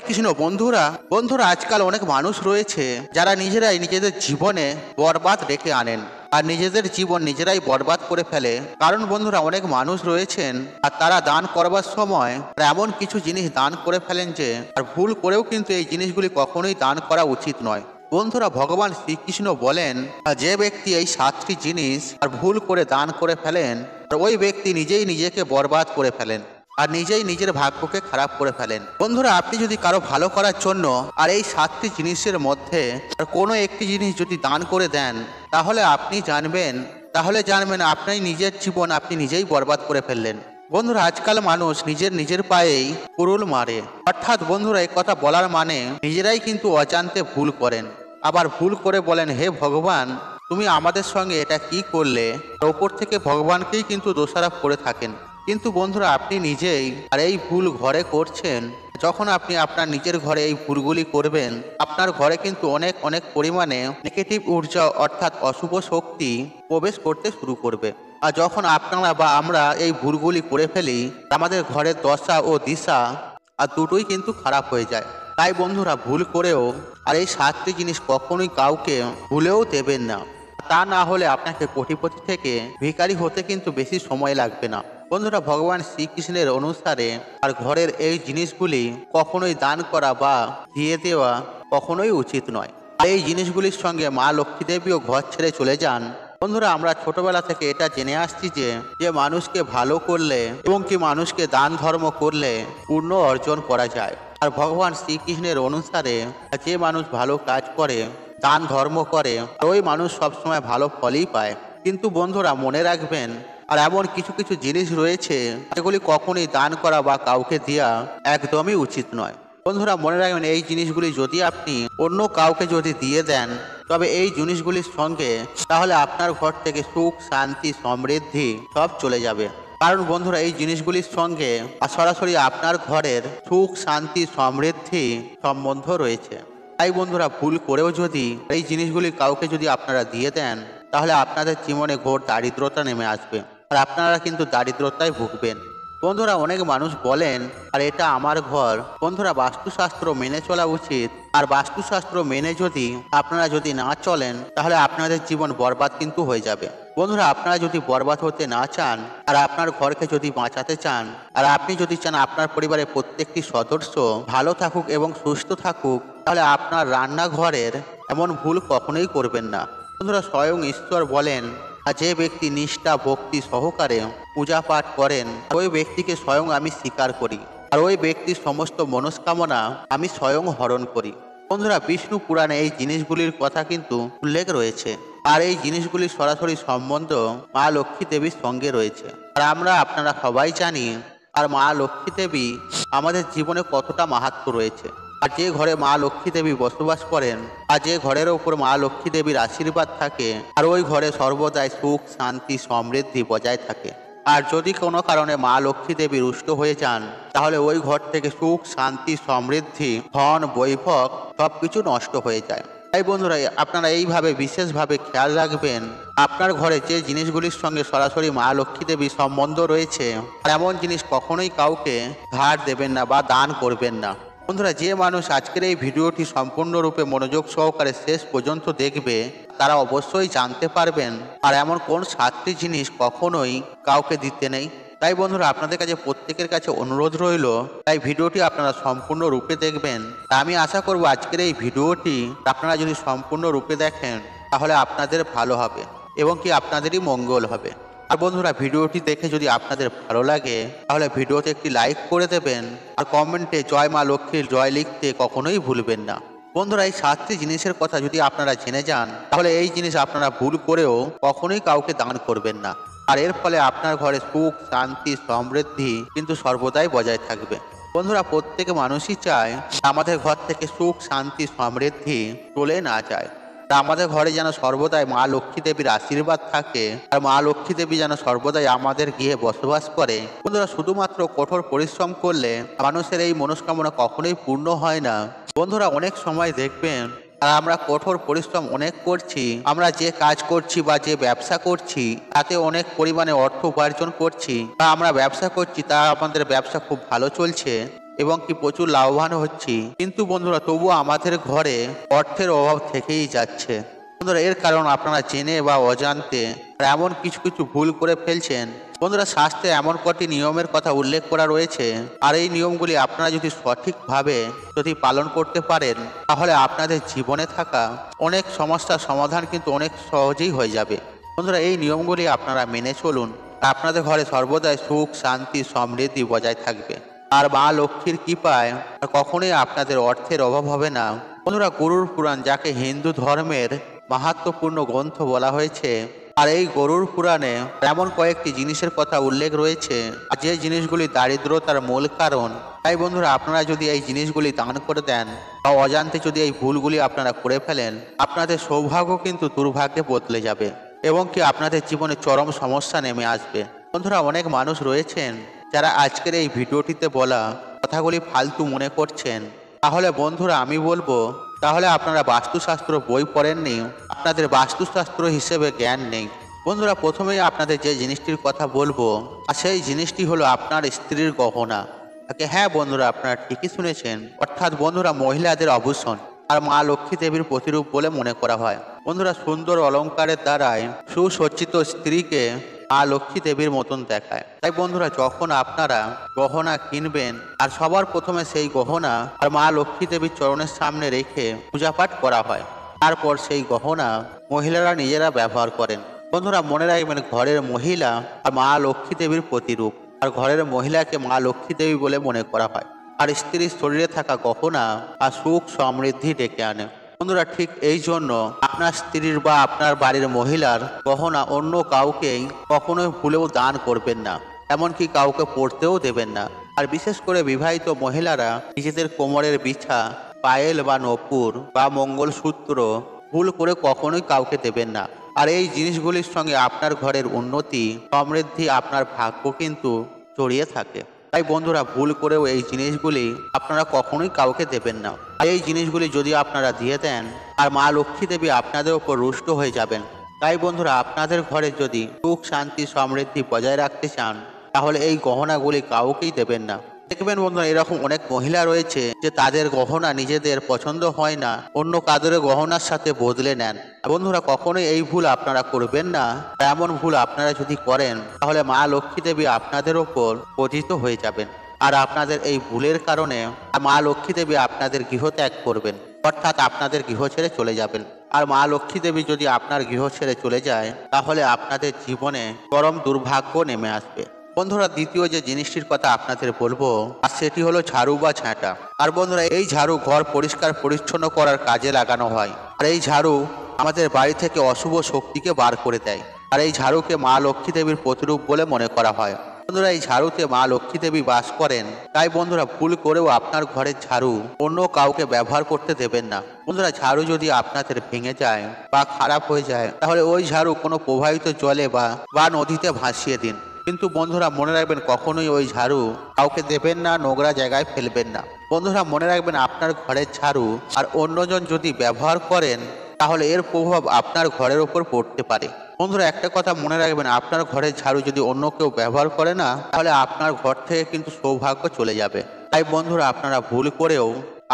কৃষ্ণ বন্ধুরা বন্ধুরা আজকাল অনেক মানুষ রয়েছে যারা নিজেরাই নিজেদের জীবনে বরবাদ রেখে আনেন আর নিজেদের জীবন নিজেরাই বরবাদ করে ফেলে। কারণ বন্ধুরা অনেক মানুষ রয়েছেন আর তারা দান করবার সময় এমন কিছু জিনিস দান করে ফেলেন যে আর ভুল করেও কিন্তু এই জিনিসগুলি কখনোই দান করা উচিত নয়। বন্ধুরা ভগবান শ্রীকৃষ্ণ বলেন যে ব্যক্তি এই 7টি জিনিস আর ভুল করে দান করে ফেলেন ওই ব্যক্তি নিজেই নিজেকে বরবাদ করে ফেলেন আর নিজেই নিজের ভাগ্যকে খারাপ করে ফেলেন। বন্ধুরা আপনি যদি কারো ভালো করার জন্য আর এই 7টি জিনিসের মধ্যে আর কোনো একটি জিনিস যদি দান করে দেন তাহলে জানবেন আপনি নিজের জীবন আপনি নিজেই বরবাদ করে ফেললেন। বন্ধুরা আজকাল মানুষ নিজের পায়েই কুড়ুল মারে, অর্থাৎ বন্ধুরা এই কথা বলার মানে নিজেরাই কিন্তু অজান্তে ভুল করেন, আবার ভুল করে বলেন হে ভগবান তুমি আমাদের সঙ্গে এটা কি করলে। ওপর থেকে ভগবানকেই কিন্তু দোষারোপ করে থাকেন। কিন্তু বন্ধুরা আপনি নিজেই আর এই ভুল ঘরে করছেন। যখন আপনি আপনার নিজের ঘরে এই ভুলগুলি করবেন আপনার ঘরে কিন্তু অনেক অনেক পরিমাণে নেগেটিভ ঊর্জা অর্থাৎ অশুভ শক্তি প্রবেশ করতে শুরু করবে। আর যখন আপনারা বা আমরা এই ভুলগুলি করে ফেলি আমাদের ঘরের দশা ও দিশা আর দুটোই কিন্তু খারাপ হয়ে যায়। তাই বন্ধুরা ভুল করেও আর এই 7টি জিনিস কখনোই কাউকে ভুলেও দেবেন না, তা না হলে আপনাকে কোটিপতি থেকে ভিখারি হতে কিন্তু বেশি সময় লাগবে না। বন্ধুরা ভগবান শ্রীকৃষ্ণের অনুসারে আর ঘরের এই জিনিসগুলি কখনোই দান করা বা দিয়ে দেওয়া কখনোই উচিত নয়। এই জিনিসগুলির সঙ্গে মা লক্ষ্মী দেবীও ঘর ছেড়ে চলে যান। বন্ধুরা আমরা ছোটবেলা থেকে এটা জেনে আসছি যে মানুষকে ভালো করলে এবং কি মানুষকে দান ধর্ম করলে পূর্ণ অর্জন করা যায়। আর ভগবান শ্রীকৃষ্ণের অনুসারে যে মানুষ ভালো কাজ করে দান ধর্ম করে ওই মানুষ সবসময় ভালো ফলই পায়। কিন্তু বন্ধুরা মনে রাখবেন আর এমন কিছু কিছু জিনিস রয়েছে যেগুলি কখনোই দান করা বা কাউকে দেওয়া একদমই উচিত নয়। বন্ধুরা মনে রাখবেন এই জিনিসগুলি যদি আপনি অন্য কাউকে যদি দিয়ে দেন তবে এই জিনিসগুলির সঙ্গে তাহলে আপনার ঘর থেকে সুখ শান্তি সমৃদ্ধি সব চলে যাবে। কারণ বন্ধুরা এই জিনিসগুলির সঙ্গে সরাসরি আপনার ঘরের সুখ শান্তি সমৃদ্ধি সম্বন্ধ রয়েছে। তাই বন্ধুরা ভুল করেও যদি এই জিনিসগুলি কাউকে যদি আপনারা দিয়ে দেন তাহলে আপনাদের জীবনে ঘোর দারিদ্রতা নেমে আসবে আর আপনারা কিন্তু দারিদ্রতায় ভুগবেন। বন্ধুরা অনেক মানুষ বলেন আর এটা আমার ঘর। বন্ধুরা বাস্তুশাস্ত্র মেনে চলা উচিত, আর বাস্তুশাস্ত্র মেনে যদি আপনারা যদি না চলেন তাহলে আপনাদের জীবন বরবাদ কিন্তু হয়ে যাবে। বন্ধুরা আপনারা যদি বরবাদ হতে না চান আর আপনার ঘরকে যদি বাঁচাতে চান আর আপনি যদি চান আপনার পরিবারের প্রত্যেকটি সদস্য ভালো থাকুক এবং সুস্থ থাকুক তাহলে আপনার রান্নাঘরের এমন ভুল কখনোই করবেন না। বন্ধুরা স্বয়ং ঈশ্বর বলেন আর যে ব্যক্তি নিষ্ঠা ভক্তি সহকারে পূজা পাঠ করেন ওই ব্যক্তিকে স্বয়ং আমি স্বীকার করি আর ওই ব্যক্তির সমস্ত মনস্কামনা আমি স্বয়ং হরণ করি। বন্ধুরা বিষ্ণু পুরাণে এই জিনিসগুলির কথা কিন্তু উল্লেখ রয়েছে আর এই জিনিসগুলির সরাসরি সম্বন্ধ মা লক্ষ্মী দেবীর সঙ্গে রয়েছে। আর আমরা আপনারা সবাই জানি আর মা লক্ষ্মী দেবী আমাদের জীবনে কতটা মাহাত্ম্য রয়েছে। আর যে ঘরে মা লক্ষ্মী দেবী বসবাস করেন আর যে ঘরের ওপর মা লক্ষ্মী দেবীর আশীর্বাদ থাকে আর ওই ঘরে সর্বদাই সুখ শান্তি সমৃদ্ধি বজায় থাকে। আর যদি কোনো কারণে মা লক্ষ্মী দেবী রুষ্ট হয়ে যান তাহলে ওই ঘর থেকে সুখ শান্তি সমৃদ্ধি ধন বৈভব সবকিছু নষ্ট হয়ে যায়। তাই বন্ধুরা আপনারা এইভাবে বিশেষভাবে খেয়াল রাখবেন আপনার ঘরে যে জিনিসগুলির সঙ্গে সরাসরি মা লক্ষ্মী দেবীর সম্বন্ধ রয়েছে আর এমন জিনিস কখনোই কাউকে ধার দেবেন না বা দান করবেন না। বন্ধুরা যে মানুষ আজকের এই ভিডিওটি সম্পূর্ণরূপে মনোযোগ সহকারে শেষ পর্যন্ত দেখবে তারা অবশ্যই জানতে পারবেন আর এমন কোন 7টি জিনিস কখনোই কাউকে দিতে নেই। তাই বন্ধুরা আপনাদের কাছে প্রত্যেকের কাছে অনুরোধ রইল তাই ভিডিওটি আপনারা সম্পূর্ণ রূপে দেখবেন। তা আমি আশা করব আজকের এই ভিডিওটি আপনারা যদি সম্পূর্ণ রূপে দেখেন তাহলে আপনাদের ভালো হবে এবং কি আপনাদেরই মঙ্গল হবে। আর বন্ধুরা ভিডিওটি দেখে যদি আপনাদের ভালো লাগে তাহলে ভিডিওতে একটি লাইক করে দেবেন আর কমেন্টে জয় মা লক্ষ্মীর জয় লিখতে কখনোই ভুলবেন না। বন্ধুরা এই 7টি জিনিসের কথা যদি আপনারা জেনে যান তাহলে এই জিনিস আপনারা ভুল করেও কখনোই কাউকে দান করবেন না আর এর ফলে আপনার ঘরে সুখ শান্তি সমৃদ্ধি কিন্তু সর্বদাই বজায় থাকবে। বন্ধুরা প্রত্যেক মানুষই চায় আমাদের ঘর থেকে সুখ শান্তি সমৃদ্ধি চলে না যায়, তা আমাদের ঘরে যেন সর্বদাই মা লক্ষ্মী দেবীর আশীর্বাদ থাকে আর মা লক্ষ্মী দেবী যেন সর্বদাই আমাদের গৃহে বসবাস করে। বন্ধুরা শুধুমাত্র কঠোর পরিশ্রম করলে মানুষের এই মনস্কামনা কখনোই পূর্ণ হয় না। বন্ধুরা অনেক সময় দেখবেন আর আমরা কঠোর পরিশ্রম অনেক করছি, আমরা যে কাজ করছি বা যে ব্যবসা করছি তাতে অনেক পরিমাণে অর্থ উপার্জন করছি বা আমরা ব্যবসা করছি তা আমাদের ব্যবসা খুব ভালো চলছে, এবং কি প্রচুর লাভবান হচ্ছি, কিন্তু বন্ধুরা তবুও আমাদের ঘরে অর্থের অভাব থেকেই যাচ্ছে। বন্ধুরা এর কারণ আপনারা জেনে বা অজান্তে এমন কিছু কিছু ভুল করে ফেলছেন। বন্ধুরা শাস্ত্রে এমন কটি নিয়মের কথা উল্লেখ করা রয়েছে, আর এই নিয়মগুলি আপনারা যদি সঠিকভাবে পালন করতে পারেন, তাহলে আপনাদের জীবনে থাকা অনেক সমস্যার সমাধান কিন্তু অনেক সহজেই হয়ে যাবে। বন্ধুরা এই নিয়মগুলি আপনারা মেনে চলুন, আপনাদের ঘরে সর্বদাই সুখ শান্তি সমৃদ্ধি বজায় থাকবে। আর মা লক্ষ্মীর কৃপায় কখনোই আপনাদের অর্থের অভাব হবে না। বন্ধুরা গরুর পুরাণ, যাকে হিন্দু ধর্মের মাহাত্ম্যপূর্ণ গ্রন্থ বলা হয়েছে, আর এই গরুর পুরাণে এমন কয়েকটি জিনিসের কথা উল্লেখ রয়েছে যে জিনিসগুলি দারিদ্রতার মূল কারণ। তাই বন্ধুরা আপনারা যদি এই জিনিসগুলি দান করে দেন বা অজান্তে যদি এই ভুলগুলি আপনারা করে ফেলেন, আপনাদের সৌভাগ্য কিন্তু দুর্ভাগ্যে বদলে যাবে এবং কি আপনাদের জীবনে চরম সমস্যা নেমে আসবে। বন্ধুরা অনেক মানুষ রয়েছেন যারা আজকের এই ভিডিওটিতে বলা কথাগুলি ফালতু মনে করছেন। তাহলে বন্ধুরা আমি বলবো, তাহলে আপনারা বাস্তুশাস্ত্র বই পড়েননি, আপনাদের বাস্তুশাস্ত্র হিসেবে জ্ঞান নেই। বন্ধুরা প্রথমেই আপনাদের যে জিনিসটির কথা বলবো, আর সেই জিনিসটি হলো আপনার স্ত্রীর গহনা। হ্যাঁ বন্ধুরা আপনারা ঠিকই শুনেছেন, অর্থাৎ বন্ধুরা মহিলাদের আভূষণ আর মা লক্ষ্মী দেবীর প্রতিরূপ বলে মনে করা হয়। বন্ধুরা সুন্দর অলংকারের দ্বারাই সুসজ্জিত স্ত্রীকে মা লক্ষ্মী দেবীর মতন দেখায়। তাই বন্ধুরা যখন আপনারা গহনা কিনবেন, আর সবার প্রথমে সেই গহনা আর মা লক্ষ্মী দেবীর চরণের সামনে রেখে পূজাপাঠ করা হয়। তারপর সেই গহনা মহিলারা নিজেরা ব্যবহার করেন। বন্ধুরা মনে রাখবেন, ঘরের মহিলা আর মা লক্ষ্মী দেবীর প্রতিরূপ, আর ঘরের মহিলাকে মা লক্ষ্মী দেবী বলে মনে করা হয়। আর স্ত্রীর শরীরে থাকা গহনা আর সুখ সমৃদ্ধি ডেকে আনে। বন্ধুরা ঠিক এই জন্য আপনার স্ত্রীর বা আপনার বাড়ির মহিলার গহনা অন্য কাউকেই কখনোই ভুলেও দান করবেন না, এমনকি কাউকে পড়তেও দেবেন না। আর বিশেষ করে বিবাহিত মহিলারা নিজেদের কোমরের বিছা, পায়েল বা নপুর বা মঙ্গলসূত্র ভুল করে কখনোই কাউকে দেবেন না। আর এই জিনিসগুলির সঙ্গে আপনার ঘরের উন্নতি সমৃদ্ধি, আপনার ভাগ্য কিন্তু জড়িয়ে থাকে। তাই বন্ধুরা ভুল করেও এই জিনিসগুলি আপনারা কখনোই কাউকে দেবেন না। আর এই জিনিসগুলি যদি আপনারা দিয়ে দেন, আর মা লক্ষ্মী দেবী আপনাদের ওপর রুষ্ট হয়ে যাবেন। তাই বন্ধুরা আপনাদের ঘরে যদি সুখ শান্তি সমৃদ্ধি বজায় রাখতে চান, তাহলে এই গহনাগুলি কাউকেই দেবেন না। দেখবেন বন্ধুরা এরকম অনেক মহিলা রয়েছে যে তাদের গহনা নিজেদের পছন্দ হয় না, অন্য কাদের গহনার সাথে বদলে নেন। বন্ধুরা কখনোই এই ভুল আপনারা করবেন না। এমন ভুল আপনারা যদি করেন, তাহলে মা লক্ষ্মী দেবী আপনাদের ওপর পতিত হয়ে যাবেন। আর আপনাদের এই ভুলের কারণে মা লক্ষ্মী দেবী আপনাদের গৃহ ত্যাগ করবেন, অর্থাৎ আপনাদের গৃহ ছেড়ে চলে যাবেন। আর মা লক্ষ্মী দেবী যদি আপনার গৃহ ছেড়ে চলে যায়, তাহলে আপনাদের জীবনে চরম দুর্ভাগ্য নেমে আসবে। বন্ধুরা দ্বিতীয় যে জিনিসটির কথা আপনাদের বলবো, আর সেটি হলো ঝাড়ু বা ঝাঁটা। আর বন্ধুরা এই ঝাড়ু ঘর পরিষ্কার পরিচ্ছন্ন করার কাজে লাগানো হয়। আর এই ঝাড়ু আমাদের বাড়ি থেকে অশুভ শক্তিকে বার করে দেয়। আর এই ঝাড়ুকে মা লক্ষ্মী দেবীর প্রতিরূপ বলে মনে করা হয়। বন্ধুরা এই ঝাড়ুতে মা লক্ষ্মী দেবী বাস করেন। তাই বন্ধুরা ভুল করেও আপনার ঘরের ঝাড়ু অন্য কাউকে ব্যবহার করতে দেবেন না। বন্ধুরা ঝাড়ু যদি আপনাদের ভেঙে যায় বা খারাপ হয়ে যায়, তাহলে ওই ঝাড়ু কোনো প্রবাহিত জলে বা নদীতে ভাসিয়ে দিন। কিন্তু বন্ধুরা মনে রাখবেন, কখনোই ওই ঝাড়ু কাউকে দেবেন না, নোংরা জায়গায় ফেলবেন না। বন্ধুরা মনে রাখবেন, আপনার ঘরের ঝাড়ু আর অন্যজন যদি ব্যবহার করেন, তাহলে এর প্রভাব আপনার ঘরের ওপর পড়তে পারে। বন্ধুরা একটা কথা মনে রাখবেন, আপনার ঘরের ঝাড়ু যদি অন্য কেউ ব্যবহার করে না, তাহলে আপনার ঘর থেকে কিন্তু সৌভাগ্য চলে যাবে। তাই বন্ধুরা আপনারা ভুল করেও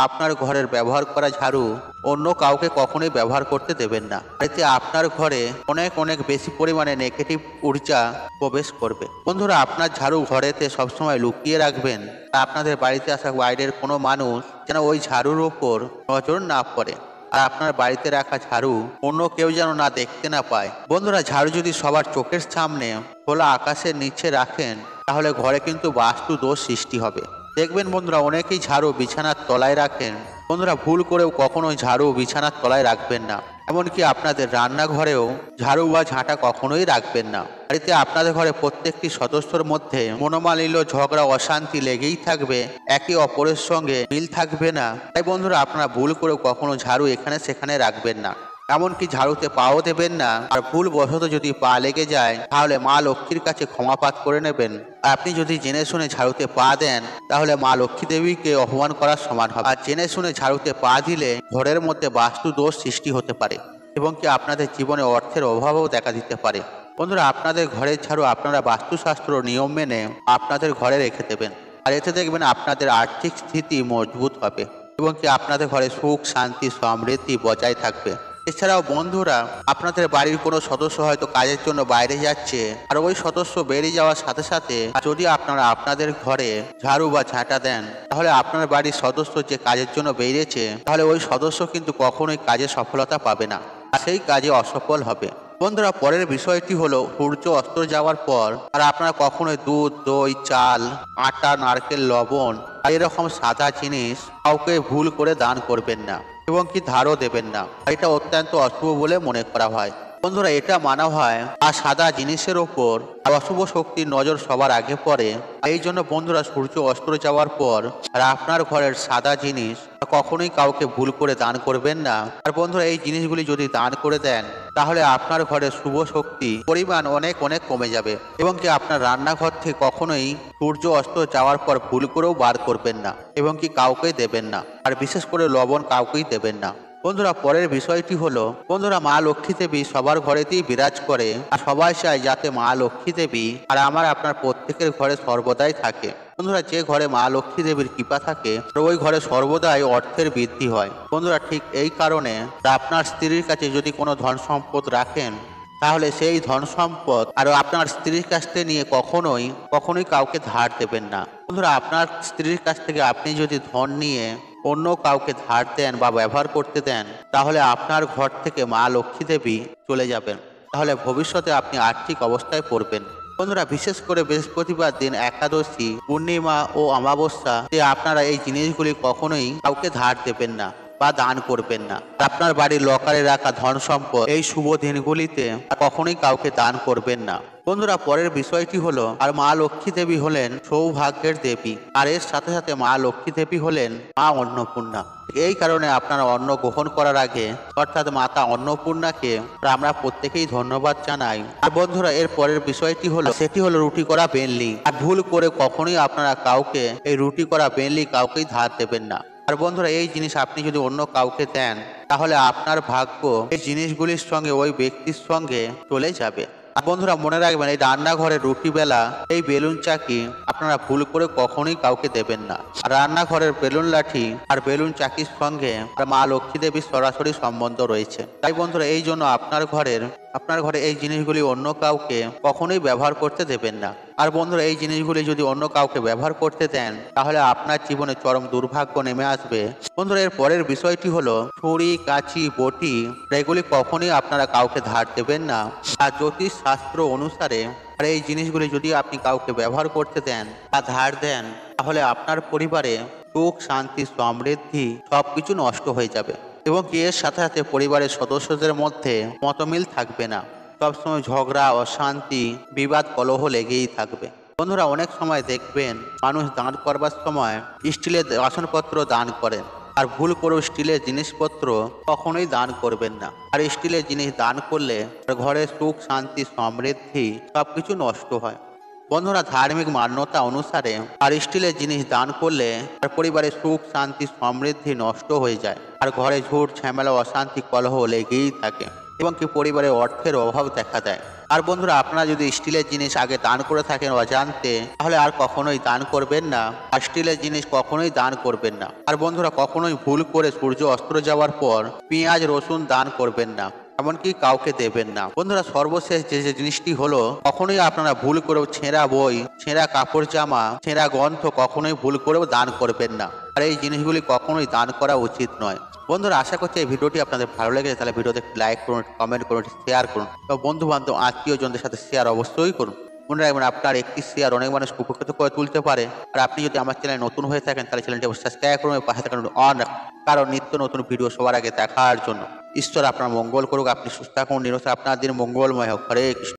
আপনার ঘরের ব্যবহার করা ঝাড়ু অন্য কাউকে কখনোই ব্যবহার করতে দেবেন না। এতে আপনার ঘরে অনেক অনেক বেশি পরিমাণে নেগেটিভ ঊর্জা প্রবেশ করবে। বন্ধুরা আপনার ঝাড়ু ঘরেতে সবসময় লুকিয়ে রাখবেন, আপনাদের বাড়িতে আসা বাইরের কোনো মানুষ যেন ওই ঝাড়ুর ওপর নজর না পড়ে। আর আপনার বাড়িতে রাখা ঝাড়ু অন্য কেউ যেন না দেখতে না পায়। বন্ধুরা ঝাড়ু যদি সবার চোখের সামনে খোলা আকাশের নিচে রাখেন, তাহলে ঘরে কিন্তু বাস্তু দোষ সৃষ্টি হবে। দেখবেন বন্ধুরা অনেকেই ঝাড়ু বিছানার তলায় রাখেন। বন্ধুরা ভুল করেও কখনোই ঝাড়ু বিছানার তলায় রাখবেন না। এমনকি আপনাদের রান্নাঘরেও ঝাড়ু বা ঝাঁটা কখনোই রাখবেন না। বাড়িতে আপনাদের ঘরে প্রত্যেকটি সদস্যর মধ্যে মনোমালিন্য ঝগড়া অশান্তি লেগেই থাকবে, একে অপরের সঙ্গে মিল থাকবে না। তাই বন্ধুরা আপনারা ভুল করেও কখনো ঝাড়ু এখানে সেখানে রাখবেন না, এমনকি ঝাড়ুতে পাও দেবেন না। আর ভুল বশত যদি পা লেগে যায়, তাহলে মা লক্ষ্মীর কাছে ক্ষমাপাত করে নেবেন। আর আপনি যদি জেনে শুনে ঝাড়ুতে পা দেন, তাহলে মা লক্ষ্মী দেবীকে অপমান করার সমান হবে। আর জেনে শুনে ঝাড়ুতে পা দিলে ঘরের মধ্যে বাস্তু দোষ সৃষ্টি হতে পারে এবং কি আপনাদের জীবনে অর্থের অভাবও দেখা দিতে পারে। বন্ধুরা আপনাদের ঘরের ঝাড়ু আপনারা বাস্তুশাস্ত্র নিয়ম মেনে আপনাদের ঘরে রেখে দেবেন। আর এতে দেখবেন আপনাদের আর্থিক স্থিতি মজবুত হবে এবং কি আপনাদের ঘরে সুখ শান্তি সমৃদ্ধি বজায় থাকবে। এছাড়াও বন্ধুরা, আপনাদের বাড়ির কোনো সদস্য হয়তো কাজের জন্য বাইরে যাচ্ছে, আর ওই সদস্য বেরিয়ে যাওয়ার সাথে সাথে যদি আপনারা আপনাদের ঘরে ঝাড়ু বা ঝাঁটা দেন, তাহলে আপনার বাড়ির সদস্য যে কাজের জন্য বেরিয়েছে, তাহলে ওই সদস্য কিন্তু কখনোই কাজে সফলতা পাবে না, আর সেই কাজে অসফল হবে। বন্ধুরা, পরের বিষয়টি হলো সূর্য অস্ত যাওয়ার পর আর আপনারা কখনোই দুধ, দই, চাল, আটা, নারকেল, লবণ আর এরকম সাদা জিনিস কাউকে ভুল করে দান করবেন না এবং কি ধারও দেবেন না। এটা অত্যন্ত অশুভ বলে মনে করা হয়। বন্ধুরা, এটা মানা হয় আর সাদা জিনিসের ওপর অশুভ শক্তির নজর সবার আগে পড়ে। এই জন্য বন্ধুরা, সূর্য অস্ত যাওয়ার পর আর আপনার ঘরের সাদা জিনিস কখনোই কাউকে ভুল করে দান করবেন না। আর বন্ধুরা, এই জিনিসগুলি যদি দান করে দেন, তাহলে আপনার ঘরের শুভ শক্তি পরিমাণ অনেক অনেক কমে যাবে এবং কি আপনার রান্নাঘর থেকে কখনোই সূর্য অস্ত যাওয়ার পর ভুল করেও বার করবেন না এবং কি কাউকেই দেবেন না, আর বিশেষ করে লবণ কাউকেই দেবেন না। বন্ধুরা, পরের বিষয়টি হলো বন্ধুরা, মা লক্ষ্মী দেবী সবার ঘরেতেই বিরাজ করে, আর সবাই চায় যাতে মা লক্ষ্মী দেবী আর আপনার প্রত্যেকের ঘরে সর্বদাই থাকে। বন্ধুরা, যে ঘরে মা লক্ষ্মী দেবীর কৃপা থাকে ওই ঘরে সর্বদাই অর্থের বৃদ্ধি হয়। বন্ধুরা, ঠিক এই কারণে আপনার স্ত্রীর কাছে যদি কোনো ধন সম্পদ রাখেন, তাহলে সেই ধন সম্পদ আর আপনার স্ত্রীর কাছ থেকে নিয়ে কখনোই কাউকে ধার দেবেন না। বন্ধুরা, আপনার স্ত্রীর কাছ থেকে আপনি যদি ধন নিয়ে অন্য কাউকে ধার দেন বা ব্যবহার করতে দেন, তাহলে আপনার ঘর থেকে মা লক্ষ্মী দেবী চলে যাবেন, তাহলে ভবিষ্যতে আপনি আর্থিক অবস্থায় পড়বেন। বন্ধুরা, বিশেষ করে বৃহস্পতিবার দিন, একাদশী, পূর্ণিমা ও অমাবস্যা আপনারা এই জিনিসগুলি কখনোই কাউকে ধার দেবেন না বা দান করবেন না। আপনার বাড়ির লকারে রাখা ধন সম্পদ এই শুভ দিনগুলিতে কখনোই কাউকে দান করবেন না। বন্ধুরা, পরের বিষয়টি হলো আর মা লক্ষ্মী দেবী হলেন সৌভাগ্যের দেবী, আর এর সাথে সাথে মা লক্ষ্মী দেবী হলেন মা অন্নপূর্ণা। এই কারণে আপনারা অন্ন গ্রহণ করার আগে অর্থাৎ মাতা অন্নপূর্ণাকে আমরা প্রত্যেকেই ধন্যবাদ জানাই। আর বন্ধুরা, এর পরের বিষয়টি হলো সেটি হলো রুটি করা বেনলি। আর ভুল করে কখনোই আপনারা কাউকে এই রুটি করা বেনলি কাউকেই ধার দেবেন না। আর বন্ধুরা, এই জিনিস আপনি যদি অন্য কাউকে দেন, তাহলে আপনার ভাগ্য এই জিনিসগুলির সঙ্গে ওই ব্যক্তির সঙ্গে চলে যাবে। আর বন্ধুরা, মনে রাখবেন, এই রান্নাঘরের রুটি বেলা এই বেলুন চাকি আপনারা ভুল করে কখনোই কাউকে দেবেন না। আর রান্নাঘরের বেলুন লাঠি আর বেলুন চাকির সঙ্গে মা লক্ষ্মী দেবীর সরাসরি সম্বন্ধ রয়েছে। তাই বন্ধুরা, এই জন্য আপনার ঘরে এই জিনিসগুলি অন্য কাউকে কখনোই ব্যবহার করতে দেবেন না। আর বন্ধুরা, এই জিনিসগুলি যদি অন্য কাউকে ব্যবহার করতে দেন, তাহলে আপনার জীবনে চরম দুর্ভাগ্য নেমে আসবে। বন্ধুরা, এর পরের বিষয়টি হলো ছুরি, কাঁচি, বটি এগুলি কখনোই আপনারা কাউকে ধার দেবেন না। আর জ্যোতিষ শাস্ত্র অনুসারে আর এই জিনিসগুলি যদি আপনি কাউকে ব্যবহার করতে দেন বা ধার দেন, তাহলে আপনার পরিবারে সুখ শান্তি সমৃদ্ধি সবকিছু নষ্ট হয়ে যাবে এবং এর সাথে সাথে পরিবারের সদস্যদের মধ্যে মতমিল থাকবে না। সবসময় ঝগড়া, অশান্তি, বিবাদ, কলহ লেগেই থাকবে। বন্ধুরা, অনেক সময় দেখবেন মানুষ দান করবার সময় স্টিলের বাসনপত্র দান করেন, আর ভুল করেও স্টিলের জিনিসপত্র কখনোই দান করবেন না। আর স্টিলের জিনিস দান করলে ঘরে সুখ শান্তি সমৃদ্ধি সবকিছু নষ্ট হয়। বন্ধুরা, ধার্মিক মান্যতা অনুসারে আর স্টিলের জিনিস দান করলে আর পরিবারের সুখ শান্তি সমৃদ্ধি নষ্ট হয়ে যায়, আর ঘরে ঝুট ঝামেলা, অশান্তি, কলহ লেগেই থাকে এবং কি পরিবারে অর্থের অভাব দেখা দেয়। আর বন্ধুরা, আপনারা যদি স্টিলের জিনিস আগে দান করে থাকেন অজান্তে, তাহলে আর কখনোই দান করবেন না। আর স্টিলের জিনিস কখনোই দান করবেন না। আর বন্ধুরা, কখনোই ভুল করে সূর্য অস্ত যাওয়ার পর পেঁয়াজ রসুন দান করবেন না, এমনকি কাউকে দেবেন না। বন্ধুরা, সর্বশেষ যে জিনিসটি হলো, কখনোই আপনারা ভুল করেও ছেঁড়া বই, ছেঁড়া কাপড় জামা, ছেঁড়া গ্রন্থ কখনোই ভুল করেও দান করবেন না। আর এই জিনিসগুলি কখনোই দান করা উচিত নয়। বন্ধুরা, আশা করছি এই ভিডিওটি আপনাদের ভালো লেগেছে। তাহলে ভিডিওতে লাইক করুন, কমেন্ট করুন, শেয়ার করুন এবং বন্ধু বান্ধব আত্মীয়জনদের সাথে শেয়ার অবশ্যই করুন। মনে রাখবেন, আপনার একটি শেয়ার অনেক মানুষ উপকৃত করে তুলতে পারে। আর আপনি যদি আমার চ্যানেলে নতুন হয়ে থাকেন, তাহলে চ্যানেলটি সাবস্ক্রাইব করুন এবং পাশে থাকুন অন রাখুন, কারণ নিত্য নতুন ভিডিও সবার আগে দেখার জন্য। ঈশ্বর আপনার মঙ্গল করুক। আপনি সুস্থ থাকুন, নিরসে আপনার দিন মঙ্গলময় হোক। হরে কৃষ্ণ।